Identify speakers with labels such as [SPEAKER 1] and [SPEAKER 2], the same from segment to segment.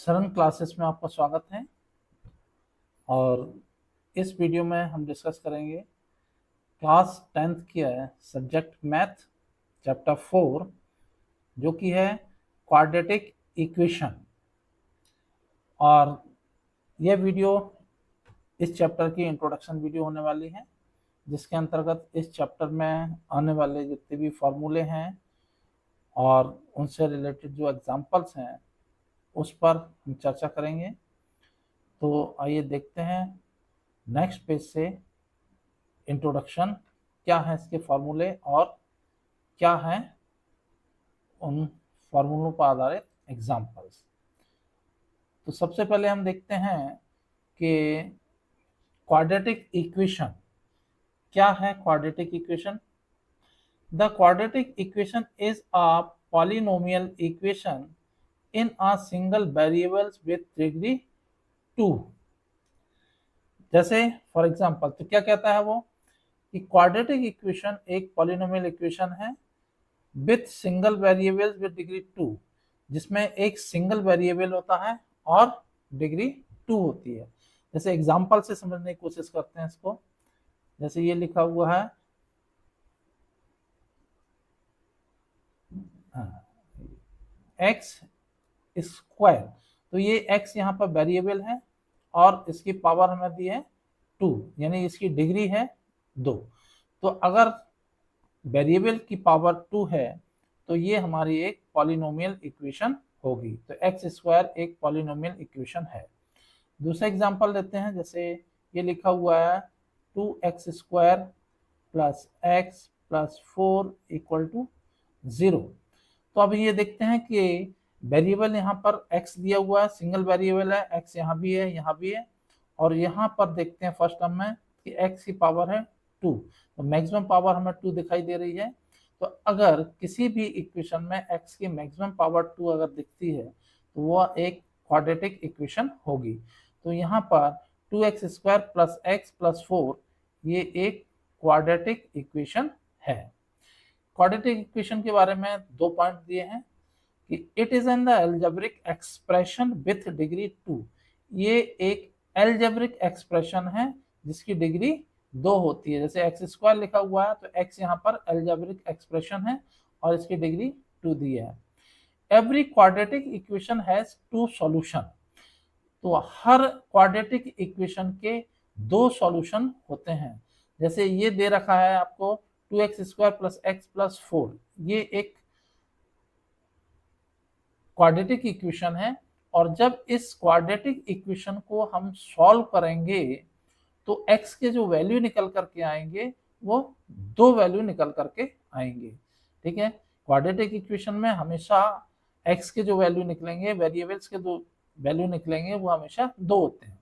[SPEAKER 1] Saran classes में आपका स्वागत है। और इस वीडियो में हम डिस्कस करेंगे क्लास 10th की है सब्जेक्ट मैथ चैप्टर 4 जो कि है क्वाड्रेटिक इक्वेशन। और यह वीडियो इस चैप्टर की इंट्रोडक्शन वीडियो होने वाली है, जिसके अंतर्गत इस चैप्टर में आने वाले जितने भी फॉर्मूले हैं और उनसे रिलेटेड जो एग्जांपल्स हैं उस पर हम चर्चा करेंगे। तो आइए देखते हैं नेक्स्ट पेज से इंट्रोडक्शन क्या है, इसके फॉर्मूले और क्या है उन फॉर्मूलों पर आधारित एग्जांपल्स। तो सबसे पहले हम देखते हैं कि क्वाड्रेटिक इक्वेशन क्या है। Quadratic equation, the quadratic equation is a polynomial equation in a single variables with degree 2। जैसे फॉर एग्जांपल, तो क्या कहता है वो कि क्वाड्रेटिक इक्वेशन एक पॉलिनोमियल इक्वेशन है with single variables with degree 2, जिसमें एक सिंगल वेरिएबल होता है और डिग्री 2 होती है। जैसे एग्जांपल से समझने की कोशिश करते हैं इसको। जैसे ये लिखा हुआ है एक्स स्क्वायर, तो ये एक्स यहाँ पर वेरिएबल है और इसकी पावर हमें दी है 2, यानी इसकी डिग्री है 2। तो अगर वेरिएबल की पावर 2 है तो ये हमारी एक पॉलिनोमियल इक्वेशन होगी। तो एक्स स्क्वायर एक पॉलिनोमियल इक्वेशन है। दूसरा एग्जांपल लेते हैं। जैसे ये लिखा हुआ है 2x square plus X plus 4 equal to 0। तो अब ये देखते हैं कि वेरिएबल यहाँ पर x दिया हुआ है, सिंगल वेरिएबल है, x यहाँ भी है, यहाँ भी है। और यहाँ पर देखते हैं फर्स्ट टर्म में कि x की पावर है 2, तो मैक्सिमम पावर हमें 2 दिखाई दे रही है। तो अगर किसी भी इक्वेशन में x की मैक्सिमम पावर 2 अगर दिखती है तो वह एक क्वाड्रेटिक इक्वेशन होगी। तो यहाँ पर 2x square plus X plus 4 ये एक क्वाड्रेटिक इक्वेशन है। क्वाड्रेटिक इक्वेशन के बारे में 2 पॉइंट दिए हैं कि it is an algebraic expression with degree 2। ये एक अलजेब्रिक एक्सप्रेशन है जिसकी डिग्री 2 होती है। जैसे एक्स स्क्वायर लिखा हुआ है तो एक्स यहाँ पर अलजेब्रिक एक्सप्रेशन है और इसकी डिग्री 2 दी है। Every quadratic equation has 2 solution, तो हर क्वाड्रेटिक इक्वेशन के 2 सॉल्यूशन होते हैं। जैसे ये दे रखा है आपको 2x square plus X plus 4, ये एक क्वाड्रेटिक इक्वेशन है। और जब इस क्वाड्रेटिक इक्वेशन को हम सॉल्व करेंगे तो x के जो वैल्यू निकल करके आएंगे वो 2 वैल्यू निकल करके आएंगे। ठीक है, क्वाड्रेटिक इक्वेशन में हमेशा x के जो वैल्यू निकलेंगे, वेरिएबल्स के जो वैल्यू निकलेंगे वो हमेशा 2 होते हैं।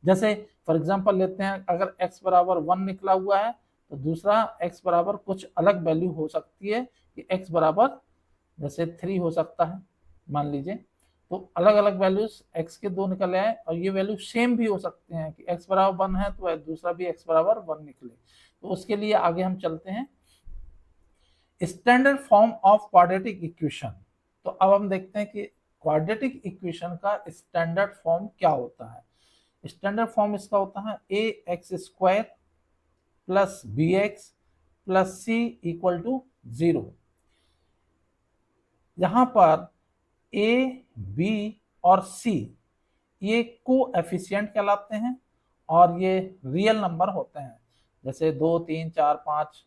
[SPEAKER 1] जैसे फॉर एग्जांपल लेते हैं, अगर x बराबर 1 निकला हुआ है तो दूसरा x बराबर कुछ अलग वैल्यू हो सकती है कि x बराबर जैसे 3 हो सकता है मान लीजिए। तो अलग अलग वैल्यूज x के 2 निकले आए और ये वैल्यू सेम भी हो सकते हैं कि x बराबर 1 है तो दूसरा भी x बराबर 1 निकले। तो उसके लिए आगे हम चलते हैं standard form of quadratic equation. तो अब हम देखते हैं कि क्वाड्रेटिक इक्वेशन का स्टैंडर्ड फॉर्म क्या होता है। स्टैंडर्ड फॉर्म इसका होता है a x square plus B x plus C equal to 0। यहाँ पर ए बी और सी ये कोएफिशिएंट कहलाते हैं और ये रियल नंबर होते हैं, जैसे 2 3 4 5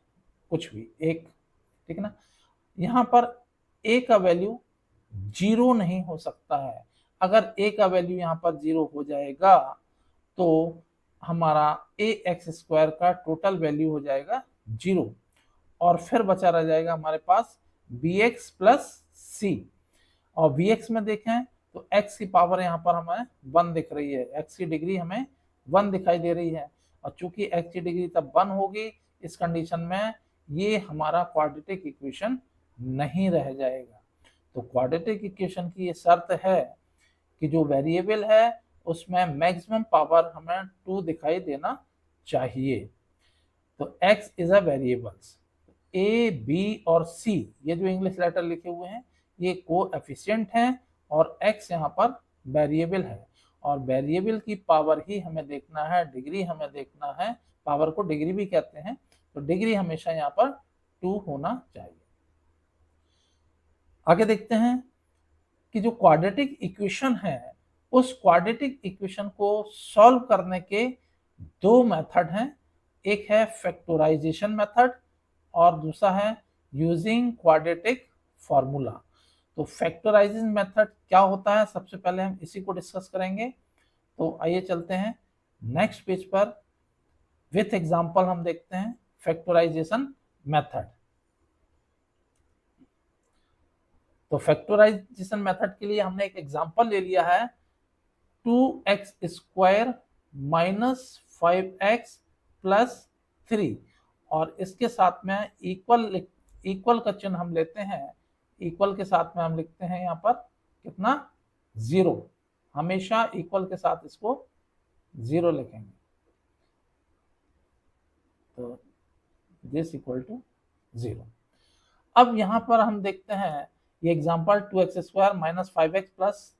[SPEAKER 1] कुछ भी एक। ठीक है ना, यहाँ पर ए का वैल्यू 0 नहीं हो सकता है। अगर ए का वैल्यू यहाँ पर 0 हो जाएगा तो हमारा ए एक्स स्क्वायर का टोटल वैल्यू हो जाएगा 0 और फिर बचा रह जाएगा हमारे पास बी एक्स प्लस सी। और वी एक्स में देखें तो x की पावर यहाँ पर हमें 1 दिख रही है, x की डिग्री हमें 1 दिखाई दे रही है। और चूंकि x की डिग्री तब 1 होगी, इस कंडीशन में ये हमारा क्वाड्रेटिक इक्वेशन नहीं रह जाएगा। तो क्वाड्रेटिक इक्वेशन की ये शर्त है कि जो वेरिएबल है उसमें मैक्सिमम पावर हमें 2 दिखाई देना चाहिए। तो x is a variables, A B और सी ये जो इंग्लिश लेटर लिखे हुए हैं ये कोएफिशिएंट हैं और x यहाँ पर वेरिएबल है, और वेरिएबल की पावर ही हमें देखना है, डिग्री हमें देखना है, पावर को डिग्री भी कहते हैं, तो डिग्री हमेशा यहाँ पर 2 होना चाहिए। आगे देखते हैं कि जो क्वाड्रेटिक इक्वेशन है, उस क्वाड्रेटिक इक्वेशन को सॉल्व करने के दो मेथड हैं, एक है फैक्टराइजेशन मेथड और दूसरा है यूजिंग क्वाड्रेटिक फॉर्मूला। तो फैक्टराइजेशन मेथड क्या होता है, सबसे पहले हम इसी को डिस्कस करेंगे। तो आइए चलते हैं नेक्स्ट पेज पर, विथ एग्जांपल हम देखते हैं फैक्टराइजेशन मेथड। तो फैक्टराइजेशन मेथड के लिए हमने एक एग्जांपल ले लिया है, 2x square minus 5x plus 3, और इसके साथ में इक्वल का चिन्ह हम लेते हैं, इक्वल के साथ में हम लिखते हैं यहाँ पर कितना, 0, हमेशा इक्वल के साथ इसको 0 लिखेंगे। तो दिस इक्वल टू 0। अब यहाँ पर हम देखते हैं ये example 2x square minus 5x plus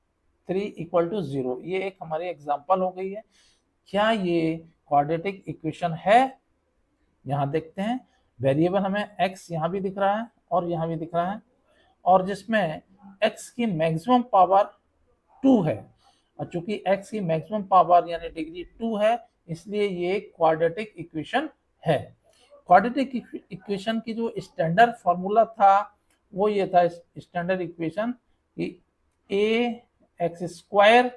[SPEAKER 1] 3 equal to 0, ये एक हमारी एग्जांपल हो गई है। क्या ये क्वाड्रेटिक इक्वेशन है? यहाँ देखते हैं वेरिएबल हमें x यहाँ भी दिख रहा है और यहाँ भी दिख रहा है, और जिसमें x की मैक्सिमम पावर 2 है, और चूंकि x की मैक्सिमम पावर यानी डिग्री 2 है, इसलिए ये क्वाड्रेटिक इक्वेशन है। क्वाड्रेटिक इक्वेशन की जो स्टैंडर्ड फॉर्मूला था वो ये था, स्टैंडर्ड इक्वेशन कि ax स्क्वायर,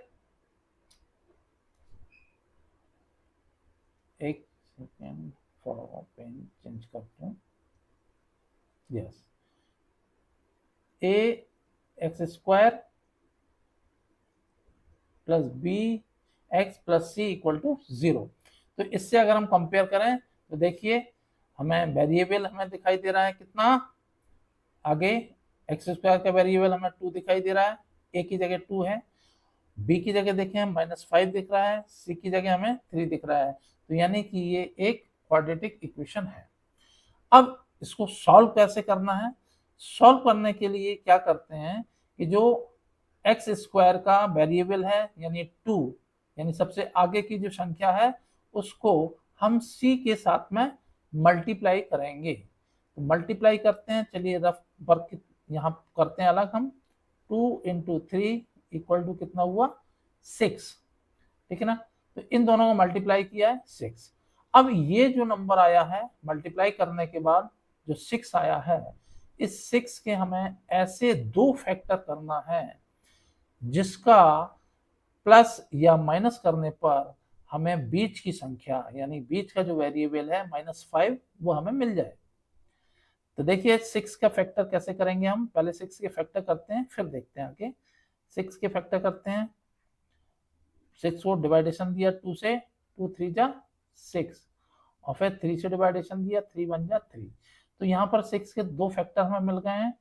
[SPEAKER 1] एक सेकेंड पेन चेंज करते हैं, yes, ax square plus B x plus C equal to 0। तो इससे अगर हम कंपेयर करें तो देखिए हमें वेरिएबल हमें दिखाई दे रहा है कितना, आगे एक्स स्क्वायर का वेरिएबल हमें 2 दिखाई दे रहा है, ए की जगह 2 है, बी की जगह देखें -5 दिख रहा है, सी की जगह हमें 3 दिख रहा है। तो यानी कि ये एक क्वाड्रेटिक इक्वेशन है। अब इसको सॉल्व कैसे करना है? सॉल्व करने के लिए क्या करते हैं कि जो एक्स स्क्वायर का वेरिएबल है यानी 2, यानी सबसे आगे की जो संख्या है उसको हम सी के साथ में मल्टीप्लाई करेंगे। तो मल्टीप्लाई करते हैं, चलिए रफ वर्क यहाँ करते हैं अलग हम, 2 इंटू 3 इक्वल टू कितना हुआ, 6, ठीक है ना। तो इन दोनों को मल्टीप्लाई किया है 6। अब ये जो नंबर आया है मल्टीप्लाई करने के बाद जो 6 आया है, इस 6 के हमें ऐसे 2 फैक्टर करना है जिसका प्लस या माइनस करने पर हमें बीच की संख्या यानी बीच का जो वेरिएबल है -5 वो हमें मिल जाए। तो देखिए 6 का फैक्टर कैसे करेंगे हम, पहले 6 के फैक्टर करते हैं फिर देखते हैं आगे। 6 के फैक्टर करते हैं, 6 को डिवाइडेशन दिया 2 से, 2 3 जा 6, और फिर 3 से डिवाइडेशन दिया 3 1 जा 3। तो यहाँ पर 6 के 2 फैक्टर हमें मिल गए हैं,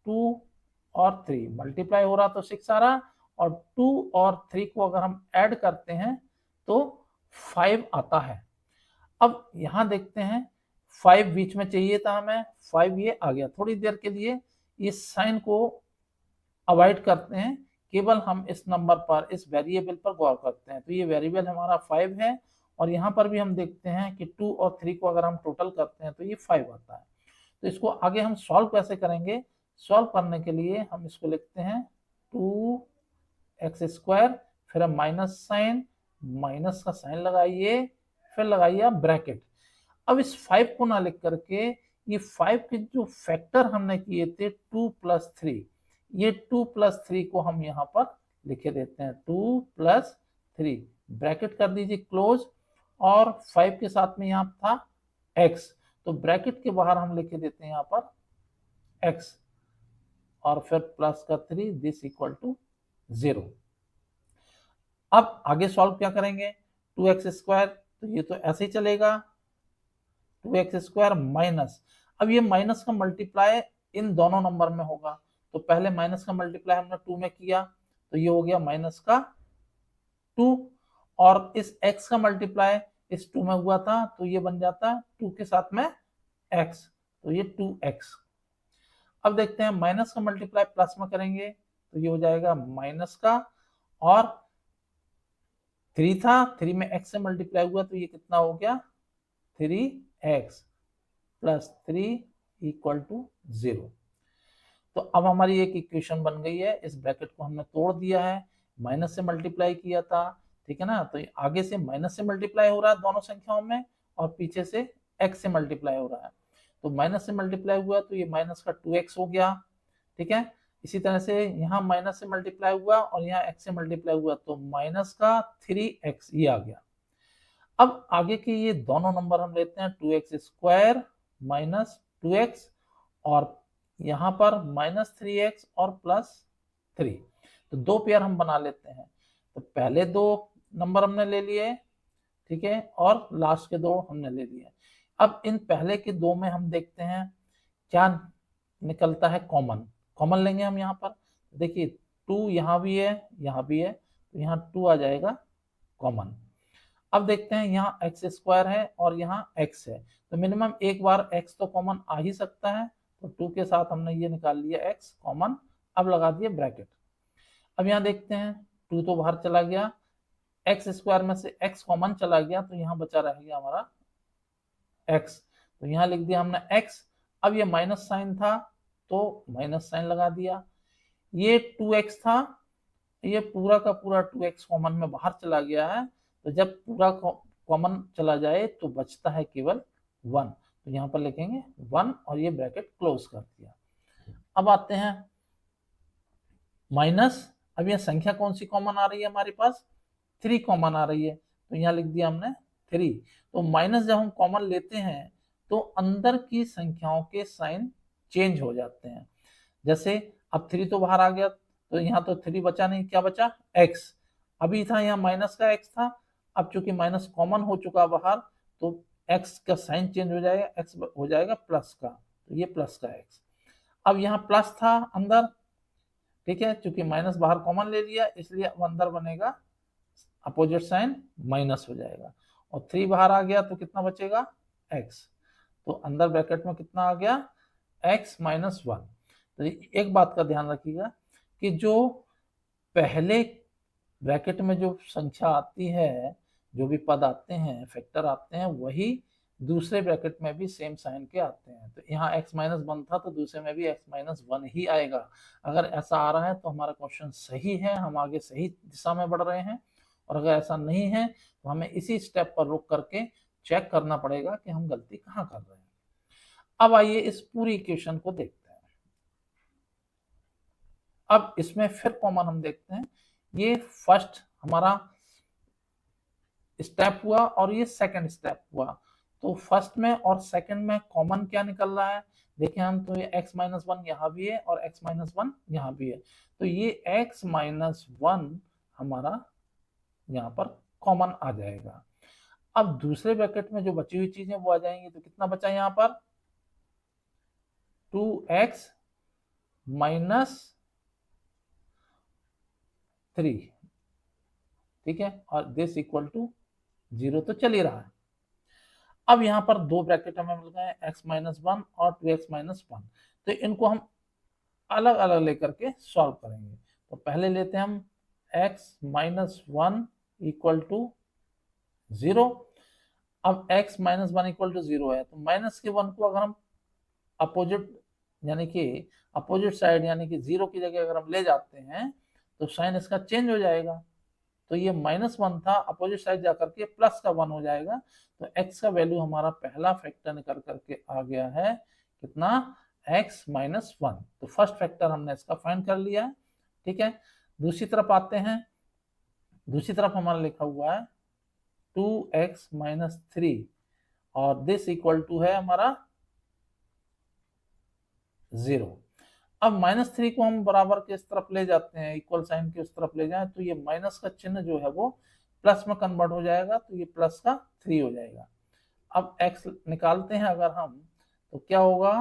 [SPEAKER 1] 2 और 3, मल्टीप्लाई हो रहा तो 6 आ रहा, और 2 और 3 को अगर हम ऐड करते हैं तो 5 आता है। अब यहाँ देखते हैं 5 बीच में चाहिए था हमें, 5 ये आ गया। थोड़ी देर के लिए इस साइन को अवॉइड करते हैं, केवल हम इस नंबर पर, इस वेरिएबल पर गौर करते हैं। तो ये वेरिएबल हमारा 5 है, और यहाँ पर भी हम देखते हैं कि 2 और 3 को अगर हम टोटल करते हैं तो ये 5 आता है। तो इसको आगे हम सॉल्व कैसे करेंगे? सॉल्व करने के लिए हम इसको लिखते हैं 2x स्क्वायर, फिर हम माइनस साइन, माइनस का साइन लगाइए, फिर लगाइए ब्रैकेट। अब इस 5 को ना लिख करके ये 5 के जो फैक्टर हमने किए थे 2 प्लस 3, ये 2 प्लस 3 को हम यहाँ पर लिखे देते हैं, 2 प्लस 3, ब्रैकेट कर दीजिए क्लोज, और 5 के साथ में यहाँ था x, तो ब्रैकेट के बाहर हम लिखे देते हैं यहाँ पर x, और फिर प्लस का 3, दिस इक्वल टू 0। अब आगे सॉल्व क्या करेंगे, 2x स्क्वायर, तो ये तो ऐसे ही चलेगा, 2x स्क्वायर माइनस, अब ये माइनस का मल्टीप्लाई इन दोनों नंबर में होगा, तो पहले माइनस का मल्टीप्लाई हमने 2 में किया तो ये हो गया माइनस का 2, और इस x का मल्टीप्लाई इस 2 में हुआ था तो ये बन जाता 2 के साथ में x, तो ये 2x। अब देखते हैं माइनस का मल्टीप्लाई प्लस में करेंगे तो ये हो जाएगा माइनस का, और 3 था, 3 में x से मल्टीप्लाई हुआ तो ये कितना हो गया 3x प्लस 3 इक्वल टू 0। तो अब हमारी एक इक्वेशन बन गई है, इस ब्रैकेट को हमने तोड़ दिया है, माइनस से मल्टीप्लाई किया था, ठीक है ना, तो आगे से माइनस से मल्टीप्लाई हो रहा है दोनों संख्याओं में और पीछे से x से मल्टीप्लाई हो रहा है। तो माइनस से मल्टीप्लाई हुआ तो ये माइनस का 2x हो गया, ठीक है। इसी तरह से यहाँ माइनस से मल्टीप्लाई हुआ और यहाँ x से मल्टीप्लाई हुआ तो माइनस का 3x ये आ गया। अब आगे के ये दोनों नंबर हम लेते हैं 2x स्क्वायर माइनस 2x और यहाँ पर माइनस 3x और प्लस 3, तो दो पेयर हम बना लेते हैं। तो पहले दो नंबर हमने ले लिए, ठीक है, और लास्ट के दो हमने ले लिए। अब इन पहले के दो में हम देखते हैं क्या निकलता है कॉमन। कॉमन लेंगे हम यहाँ पर, देखिए 2 यहाँ भी है यहाँ भी है, तो यहाँ 2 आ जाएगा कॉमन। अब देखते हैं यहाँ एक्स स्क्वायर है और यहाँ x है, तो मिनिमम एक बार x तो कॉमन आ ही सकता है, तो 2 के साथ हमने ये निकाल लिया x कॉमन। अब लगा दिए ब्रैकेट। अब यहाँ देखते हैं 2 तो बाहर चला गया, एक्स स्क्वायर में से x कॉमन चला गया, तो यहाँ बचा रह गया हमारा x, तो यहाँ लिख दिया हमने x। अब ये माइनस साइन था तो माइनस साइन लगा दिया, ये 2x था, ये पूरा का पूरा 2x कॉमन में बाहर चला गया है, तो जब पूरा कॉमन चला जाए तो बचता है केवल 1, तो यहाँ पर लिखेंगे 1 और ये ब्रैकेट क्लोज कर दिया। अब आते हैं माइनस, अब यह संख्या कौन सी कॉमन आ रही है हमारे पास 3 कॉमन आ रही है, तो यहाँ लिख दिया हमने 3। तो माइनस जब हम कॉमन लेते हैं तो अंदर की संख्याओं के साइन चेंज हो जाते हैं। जैसे अब 3 तो बाहर आ गया, तो यहाँ तो 3 बचा नहीं, क्या बचा x। अभी था यहाँ माइनस का x था, अब चूंकि माइनस कॉमन हो चुका बाहर तो x का साइन चेंज हो जाएगा, x हो जाएगा प्लस का, तो ये प्लस का x। अब यहाँ प्लस था अंदर, ठीक है, चूंकि माइनस बाहर कॉमन ले लिया इसलिए अब अंदर बनेगा अपोजिट साइन माइनस हो जाएगा, और 3 बाहर आ गया तो कितना बचेगा x, तो अंदर ब्रैकेट में कितना आ गया x माइनस 1। तो एक बात का ध्यान रखिएगा कि जो पहले ब्रैकेट में जो संख्या आती है, जो भी पद आते हैं फैक्टर आते हैं, वही दूसरे ब्रैकेट में भी सेम साइन के आते हैं। तो यहाँ x माइनस 1 था तो दूसरे में भी x माइनस 1 ही आएगा। अगर ऐसा आ रहा है तो हमारा क्वेश्चन सही है, हम आगे सही दिशा में बढ़ रहे हैं, और अगर ऐसा नहीं है तो हमें इसी स्टेप पर रुक करके चेक करना पड़ेगा कि हम गलती कहाँ कर रहे हैं। अब आइए इस पूरी इक्वेशन को देखते हैं। अब इसमें फिर कॉमन हम देखते हैं, ये फर्स्ट हमारा स्टेप हुआ और ये सेकंड स्टेप हुआ, तो फर्स्ट में और सेकंड में कॉमन क्या निकल रहा है देखिए हम, तो ये x माइनस 1 यहाँ भी है और x माइनस 1 यहाँ भी है, तो ये x माइनस 1 हमारा यहाँ पर कॉमन आ जाएगा। अब दूसरे ब्रैकेट में जो बची हुई चीजें वो आ जाएंगी, तो कितना बचा यहाँ पर 2x माइनस 3, ठीक है, और दिस इक्वल टू 0 तो चल ही रहा है। अब यहाँ पर दो ब्रैकेट हमें मिल गए x माइनस 1 और 2x माइनस 1, तो इनको हम अलग अलग लेकर के सॉल्व करेंगे। तो पहले लेते हैं हम x माइनस 1 इक्वल टू 0। अब x माइनस 1 इक्वल टू 0 है, तो माइनस के 1 को अगर हम अपोजिट यानी कि अपोजिट साइड यानी कि 0 की जगह अगर हम ले जाते हैं तो साइन इसका चेंज हो जाएगा, तो ये माइनस 1 था, अपोजिट साइड जाकर के प्लस का 1 हो जाएगा, तो x का वैल्यू हमारा पहला फैक्टर निकल करके आ गया है कितना x माइनस 1। तो फर्स्ट फैक्टर हमने इसका फाइंड कर लिया है, ठीक है। दूसरी तरफ आते हैं, दूसरी तरफ हमारा लिखा हुआ है 2x माइनस 3 और दिस इक्वल टू है हमारा 0। अब माइनस 3 को हम बराबर के इस तरफ ले जाते हैं, इक्वल साइन के उस तरफ ले जाएं, तो ये माइनस का चिन्ह जो है वो प्लस में कन्वर्ट हो जाएगा, तो ये प्लस का 3 हो जाएगा। अब x निकालते हैं अगर हम, तो क्या होगा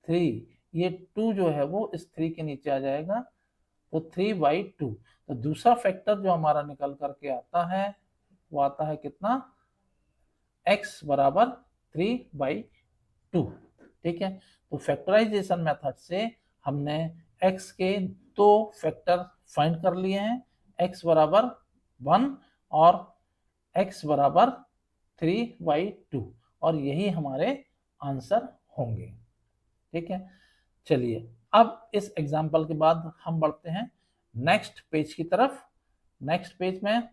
[SPEAKER 1] 3, ये 2 जो है वो इस 3 के नीचे आ जाएगा, तो 3/2। तो दूसरा फैक्टर जो हमारा निकल करके आता है वो आता है कितना x बराबर 3/2, ठीक है। तो फैक्टराइजेशन मेथड से हमने x के दो फैक्टर फाइंड कर लिए हैं, x बराबर 1 और x बराबर 3/2 और यही हमारे आंसर होंगे। ठीक है, चलिए अब इस एग्जाम्पल के बाद हम बढ़ते हैं नेक्स्ट पेज की तरफ। नेक्स्ट पेज में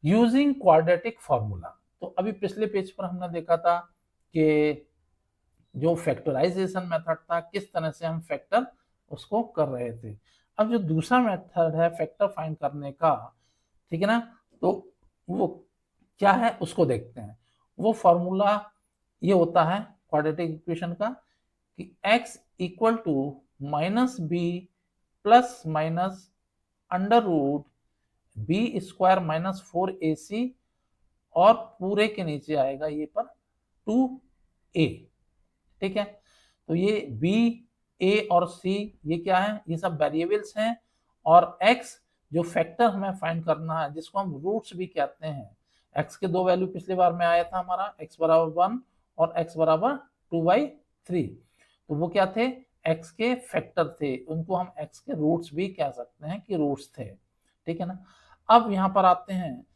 [SPEAKER 1] यूजिंग क्वाड्रेटिक फॉर्मूला। तो अभी पिछले पेज पर हमने देखा था कि जो फैक्टराइजेशन मेथड था किस तरह से हम फैक्टर उसको कर रहे थे। अब जो दूसरा मेथड है फैक्टर फाइंड करने का, ठीक है ना, तो वो क्या है उसको देखते हैं। वो फॉर्मूला ये होता है क्वाड्रेटिक इक्वेशन का कि x equal to -b plus minus under root B square minus 4ac और पूरे के नीचे आएगा ये पर 2a। ठीक है, तो ये b, a और c ये क्या है, ये सब वेरिएबल्स हैं और x जो फैक्टर हमें फाइंड करना है जिसको हम रूट्स भी कहते हैं। x के दो वैल्यू पिछली बार में आया था हमारा, x बराबर 1 और x बराबर 2/3, तो वो क्या थे, x के फैक्टर थे, उनको हम x के रूट्स भी कह सकते हैं कि रूट्स थे। ठीक है ना, अब यहाँ पर आते हैं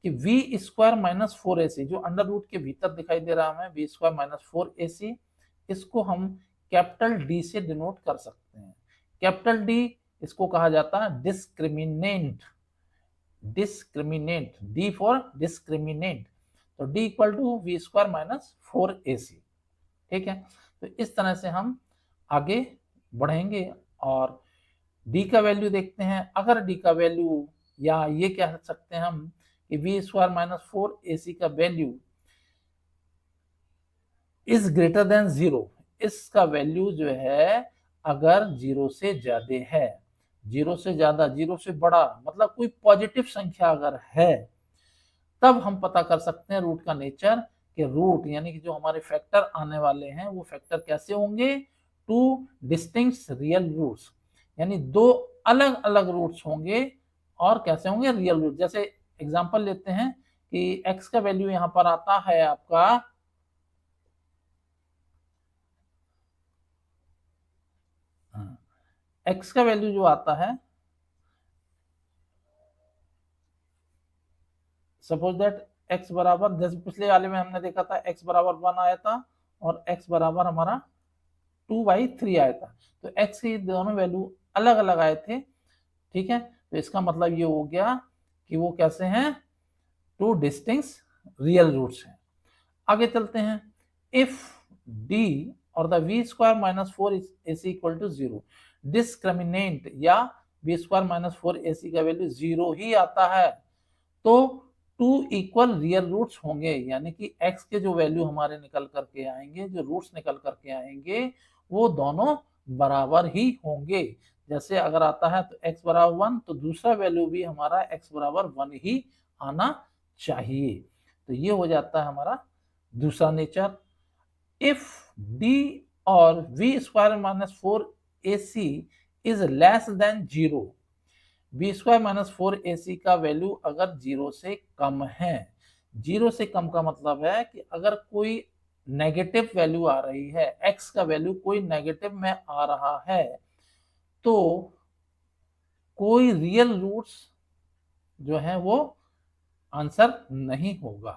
[SPEAKER 1] कि v स्क्वायर माइनस 4ac जो अंडर रूट के भीतर दिखाई दे रहा है, v स्क्वायर माइनस 4ac, इसको हम कैपिटल D से डिनोट कर सकते हैं। कैपिटल D इसको कहा जाता है discriminant, discriminant, D for discriminant, तो D equal to v square minus 4ac। ठीक है, तो इस तरह से हम आगे बढ़ेंगे और D का वैल्यू देखते हैं। अगर D का वैल्यू, या ये कह सकते हैं हम कि v स्क्वायर माइनस 4ac का वैल्यू इज ग्रेटर देन 0, इसका वैल्यू जो है अगर 0 से ज्यादा है, 0 से ज्यादा, 0 से बड़ा, मतलब कोई पॉजिटिव संख्या अगर है, तब हम पता कर सकते हैं रूट का नेचर कि रूट यानी कि जो हमारे फैक्टर आने वाले हैं वो फैक्टर कैसे होंगे, टू डिस्टिंक्ट रियल रूट्स, यानी दो अलग अलग रूट्स होंगे और कैसे होंगे, रियल रूट। जैसे एग्जांपल लेते हैं कि x का वैल्यू यहां पर आता है आपका x का वैल्यू जो आता है, सपोज दैट x बराबर, जैसे पिछले वाले में हमने देखा था x बराबर 1 आया था और x बराबर हमारा 2/3 आया था, तो x की दोनों वैल्यू अलग अलग आए थे। ठीक है, तो इसका मतलब ये हो गया कि वो कैसे हैं, टू डिस्टिंक्ट रियल रूट्स हैं। आगे चलते हैं, इफ d और the v square minus 4ac equal to 0, discriminant या v स्क्वायर माइनस 4ac का वैल्यू 0 ही आता है, तो टू इक्वल रियल रूट्स होंगे, यानी कि x के जो वैल्यू हमारे निकल करके आएंगे, जो रूट्स निकल करके आएंगे, वो दोनों बराबर ही होंगे। जैसे अगर आता है तो x बराबर 1, तो दूसरा वैल्यू भी हमारा x बराबर 1 ही आना चाहिए। तो ये हो जाता है हमारा दूसरा नेचर। इफ d और v square minus 4ac is less than 0, B square minus 4ac का वैल्यू अगर 0 से कम है, 0 से कम का मतलब है कि अगर कोई नेगेटिव वैल्यू आ रही है, x का वैल्यू कोई नेगेटिव में आ रहा है, तो कोई रियल रूट्स जो है वो आंसर नहीं होगा।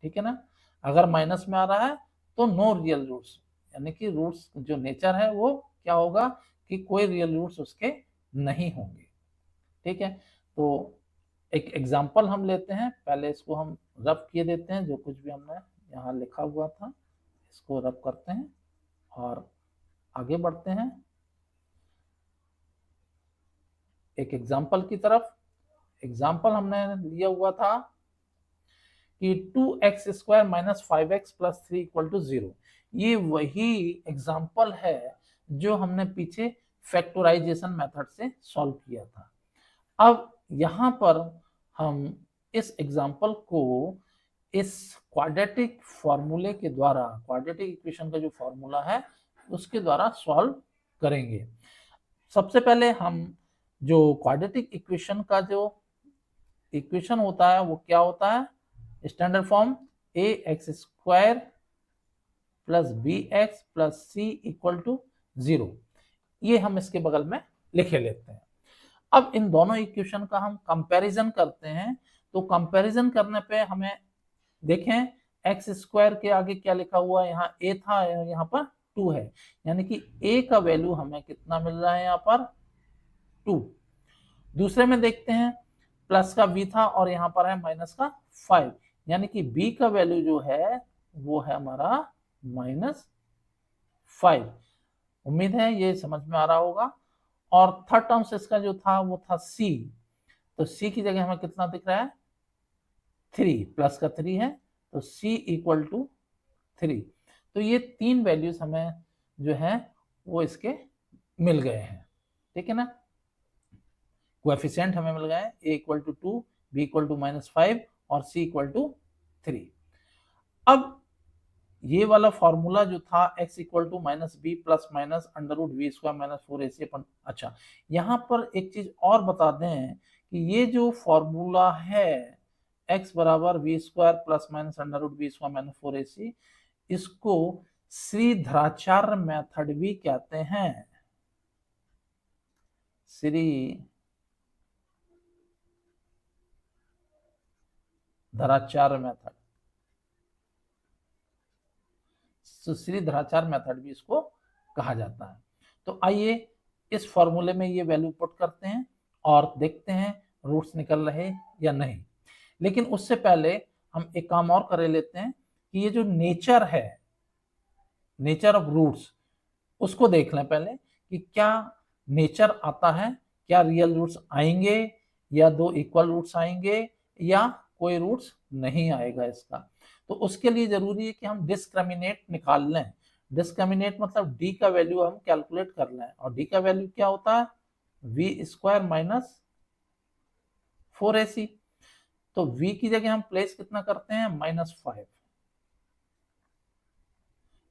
[SPEAKER 1] ठीक है ना, अगर माइनस में आ रहा है तो नो रियल रूट्स, यानी कि रूट्स जो नेचर है वो क्या होगा कि कोई रियल रूट्स उसके नहीं होंगे। ठीक है, तो एक एग्जांपल हम लेते हैं, पहले इसको हम रब किए देते हैं, जो कुछ भी हमने यहाँ लिखा हुआ था इसको रब करते हैं और आगे बढ़ते हैं एक एग्जांपल की तरफ। एग्जांपल हमने लिया हुआ था कि 2x square minus 5x plus 3 equal to 0, ये वही एग्जांपल है जो हमने पीछे फैक्टराइजेशन मेथड से सॉल्व किया था। अब यहाँ पर हम इस एग्जांपल को इस क्वाड्रेटिक फॉर्मूले के द्वारा, क्वाड्रेटिक इक्वेशन का जो फॉर्मूला है उसके द्वारा सॉल्व करेंगे। सबसे पहले हम जो क्वाड्रेटिक इक्वेशन का जो इक्वेशन होता है वो क्या होता है, standard form ax square plus bx plus c equal to 0, ये हम इसके बगल में लिखे लेते हैं। अब इन दोनों इक्वेशन का हम कंपैरिजन करते हैं। तो कंपैरिजन करने पे हमें देखें एक्स स्क्वायर के आगे क्या लिखा हुआ है, यहाँ ए था, यहाँ पर 2 है, यानी कि ए का वैल्यू हमें कितना मिल रहा है यहाँ पर 2। दूसरे में देखते हैं प्लस का बी था और यहाँ पर है माइनस का 5, यानी कि बी का वैल्यू जो है वो है हमारा -5। उम्मीद है ये समझ में आ रहा होगा। और थर्ड टर्म से इसका जो था वो था सी, तो सी की जगह हमें कितना दिख रहा है 3, प्लस का 3 है, तो सी इक्वल टू 3। तो ये 3 वैल्यूज हमें जो है वो इसके मिल गए हैं, ठीक है ना। कोएफिशिएंट हमें मिल गए, a equal to 2, b equal to -5 और c इक्वल टू 3। अब ये वाला फॉर्मूला जो था x equal to -b plus minus √v square minus 4ac अपन, अच्छा यहाँ पर एक चीज और बता दें कि ये जो फॉर्मूला है x बराबर v square plus minus √v square minus 4ac, इसको श्रीधराचार्य मेथड भी कहते हैं। श्रीधराचार्य मेथड, तो श्रीधराचार्य मेथड भी इसको कहा जाता है। तो आइए इस फॉर्मूले में ये वैल्यू पुट करते हैं और देखते हैं रूट्स निकल रहे या नहीं। लेकिन उससे पहले हम एक काम और कर लेते हैं कि ये जो नेचर है, नेचर ऑफ रूट्स, उसको देख लें पहले कि क्या नेचर आता है, क्या रियल रूट्स आएंगे या 2 इक्वल रूट्स आएंगे या कोई रूट्स नहीं आएगा इसका। तो उसके लिए जरूरी है कि हम डिस्क्रिमिनेट निकाल लें। डिस्क्रिमिनेट मतलब डी का वैल्यू हम कैलकुलेट कर लें, और डी का वैल्यू क्या होता है वी स्क्वायर माइनस 4ac। तो v की जगह हम प्लेस कितना करते हैं -5,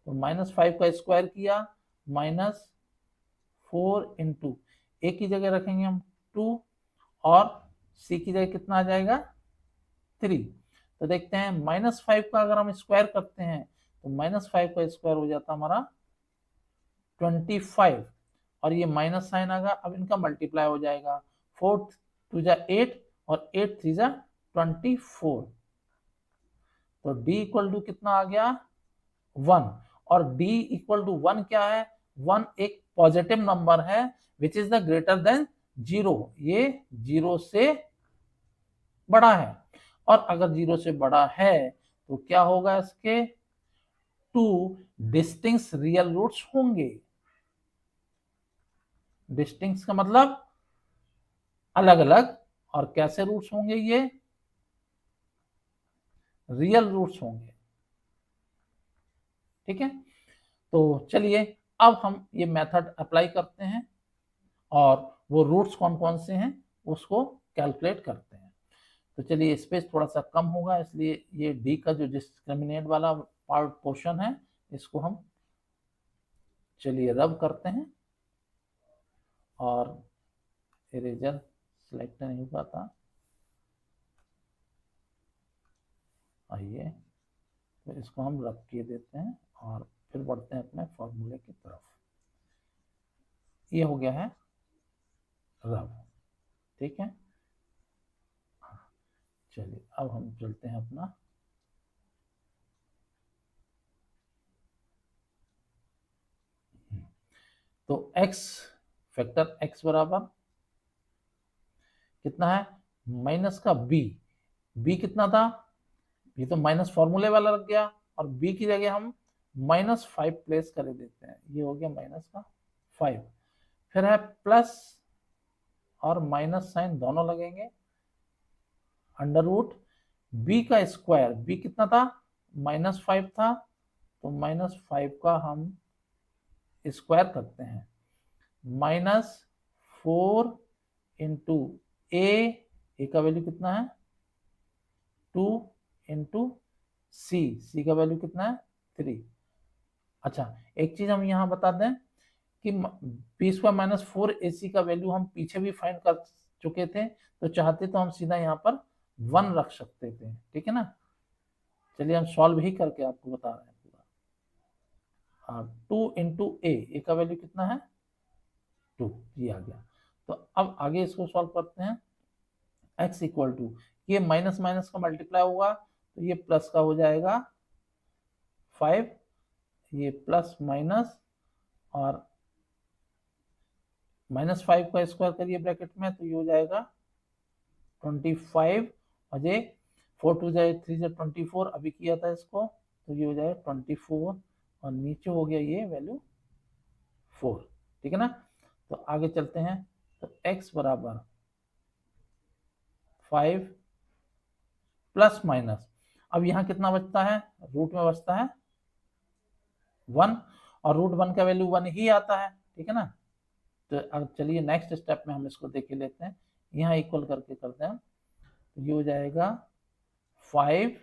[SPEAKER 1] तो -5 का स्क्वायर किया -4 इंटू ए की जगह रखेंगे हम 2 और c की जगह कितना आ जाएगा 3। तो देखते हैं -5 का अगर हम स्क्वायर करते हैं तो -5 का स्क्वायर हो जाता हमारा 25, और ये माइनस साइन आएगा, अब इनका मल्टीप्लाई हो जाएगा 4 2 जा 8 और 8 3 जा 24। तो d इक्वल टू कितना आ गया 1, और d इक्वल टू 1 क्या है, 1 एक पॉजिटिव नंबर है which is the greater than 0, ये 0 से बड़ा है। और अगर 0 से बड़ा है तो क्या होगा, इसके 2 डिस्टिंक्ट रियल रूट्स होंगे। डिस्टिंक्ट का मतलब अलग अलग, और कैसे रूट्स होंगे, ये रियल रूट्स होंगे, ठीक है। तो चलिए अब हम ये मेथड अप्लाई करते हैं और वो रूट्स कौन कौन से हैं उसको कैलकुलेट करते हैं। तो चलिए स्पेस थोड़ा सा कम होगा, इसलिए ये डी का जो डिस्क्रिमिनेट वाला पार्ट पोर्शन है इसको हम चलिए रब करते हैं, और इरेजर सिलेक्ट नहीं हो पाता, आइए तो इसको हम रब किए देते हैं और फिर बढ़ते हैं अपने फॉर्मूले की तरफ। ये हो गया है रब, ठीक है। चलिए अब हम चलते हैं अपना तो x फैक्टर x बराबर कितना है माइनस का b, b कितना था, ये तो माइनस फॉर्मूले वाला लग गया, और b की जगह हम -5 प्लेस कर देते हैं, ये हो गया -5। फिर है प्लस और माइनस साइन दोनों लगेंगे, अंडर रूट b का स्क्वायर, b कितना था -5 था, तो -5 का हम स्क्वायर करते हैं -4 इंटू ए का वैल्यू कितना है 2 इंटू सी का वैल्यू कितना है 3। अच्छा एक चीज हम यहाँ बता दें कि बी स्क्वायर माइनस 4ac का वैल्यू हम पीछे भी फाइंड कर चुके थे, तो चाहते तो हम सीधा यहाँ पर 1 रख सकते थे, ठीक है ना। चलिए हम सॉल्व ही करके आपको बता रहे हैं पूरा। 2 इंटू ए का वैल्यू कितना है 2, ये आ गया। तो अब आगे इसको सॉल्व करते हैं। x इक्वल टू, ये माइनस माइनस का मल्टीप्लाई होगा तो ये प्लस का हो जाएगा 5, ये प्लस माइनस और -5 का स्क्वायर करिए ब्रैकेट में तो ये हो जाएगा 25 और ये 4 2 जाए 3 जा 24 अभी किया था इसको तो ये हो जाएगा 24 और नीचे हो गया ये वैल्यू 4। ठीक है ना। तो आगे चलते हैं। तो x बराबर 5 प्लस माइनस, अब यहाँ कितना बचता है, रूट में बचता है 1 और रूट 1 का वैल्यू 1 ही आता है। ठीक है ना। तो अब चलिए नेक्स्ट स्टेप में हम इसको देख के लेते हैं, यहाँ इक्वल करके करते हैं। तो ये हो जाएगा 5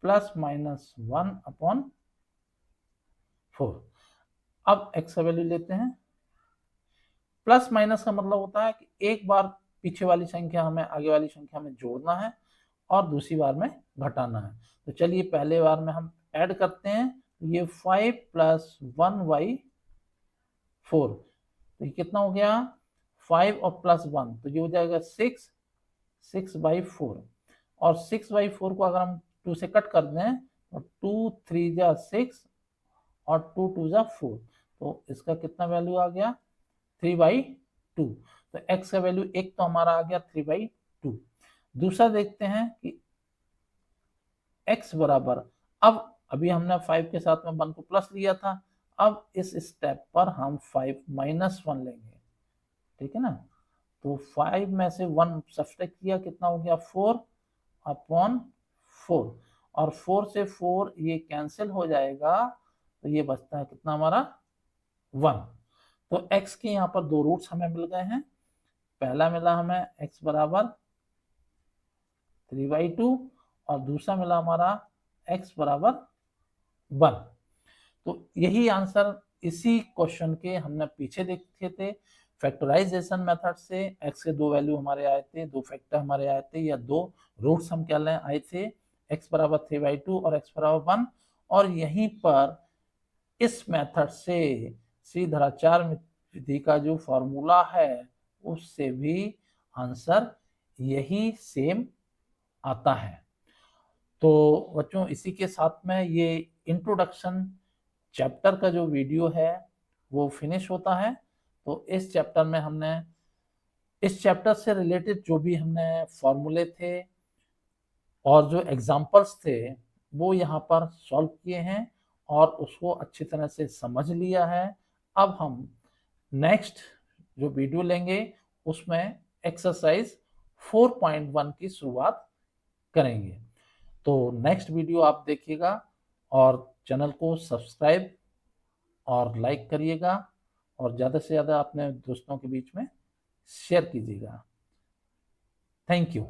[SPEAKER 1] प्लस माइनस 1 अपॉन 4। अब x का वैल्यू लेते हैं। प्लस माइनस का मतलब होता है कि एक बार पीछे वाली संख्या हमें आगे वाली संख्या में जोड़ना है और दूसरी बार में घटाना है। तो चलिए पहले बार में हम ऐड करते हैं। तो ये 5 प्लस 1/4 तो ये कितना हो गया 5 और प्लस 1 तो ये हो जाएगा 6/4 और 6/4 को अगर हम 2 से कट कर दें तो 2 3 जा 6 और 2 2 जा 4 तो इसका कितना वैल्यू आ गया 3/2। तो x का वैल्यू एक तो हमारा आ गया 3/2। दूसरा देखते हैं कि x बराबर, अब अभी हमने 5 के साथ में 1 को प्लस लिया था, अब इस स्टेप पर हम 5 माइनस 1 लेंगे। ठीक है ना। तो 5 में से 1 सब्ट्रैक्ट किया कितना हो गया 4/4 और 4 से 4 ये कैंसिल हो जाएगा तो ये बचता है कितना हमारा 1। तो x के यहाँ पर दो रूट्स हमें मिल गए हैं। पहला मिला हमें x बराबर 3/2 और दूसरा मिला हमारा x बराबर 1। तो यही आंसर इसी क्वेश्चन के हमने पीछे देखे थे। फैक्टराइजेशन मेथड से x के दो वैल्यू हमारे आए थे, दो फैक्टर हमारे आए थे या दो रूट्स हम क्या लें आए थे, x बराबर 3/2 और x बराबर 1। और यहीं पर इस मेथड से श्रीधराचार्य विधि का जो फॉर्मूला है उससे भी आंसर यही सेम आता है। तो बच्चों इसी के साथ में ये इंट्रोडक्शन चैप्टर का जो वीडियो है वो फिनिश होता है। तो इस चैप्टर में हमने इस चैप्टर से रिलेटेड जो भी हमने फॉर्मूले थे और जो एग्जाम्पल्स थे वो यहाँ पर सॉल्व किए हैं और उसको अच्छी तरह से समझ लिया है। अब हम नेक्स्ट जो वीडियो लेंगे उसमें एक्सरसाइज 4.1 की शुरुआत करेंगे। तो नेक्स्ट वीडियो आप देखिएगा और चैनल को सब्सक्राइब और लाइक करिएगा और ज़्यादा से ज़्यादा अपने दोस्तों के बीच में शेयर कीजिएगा। Thank you.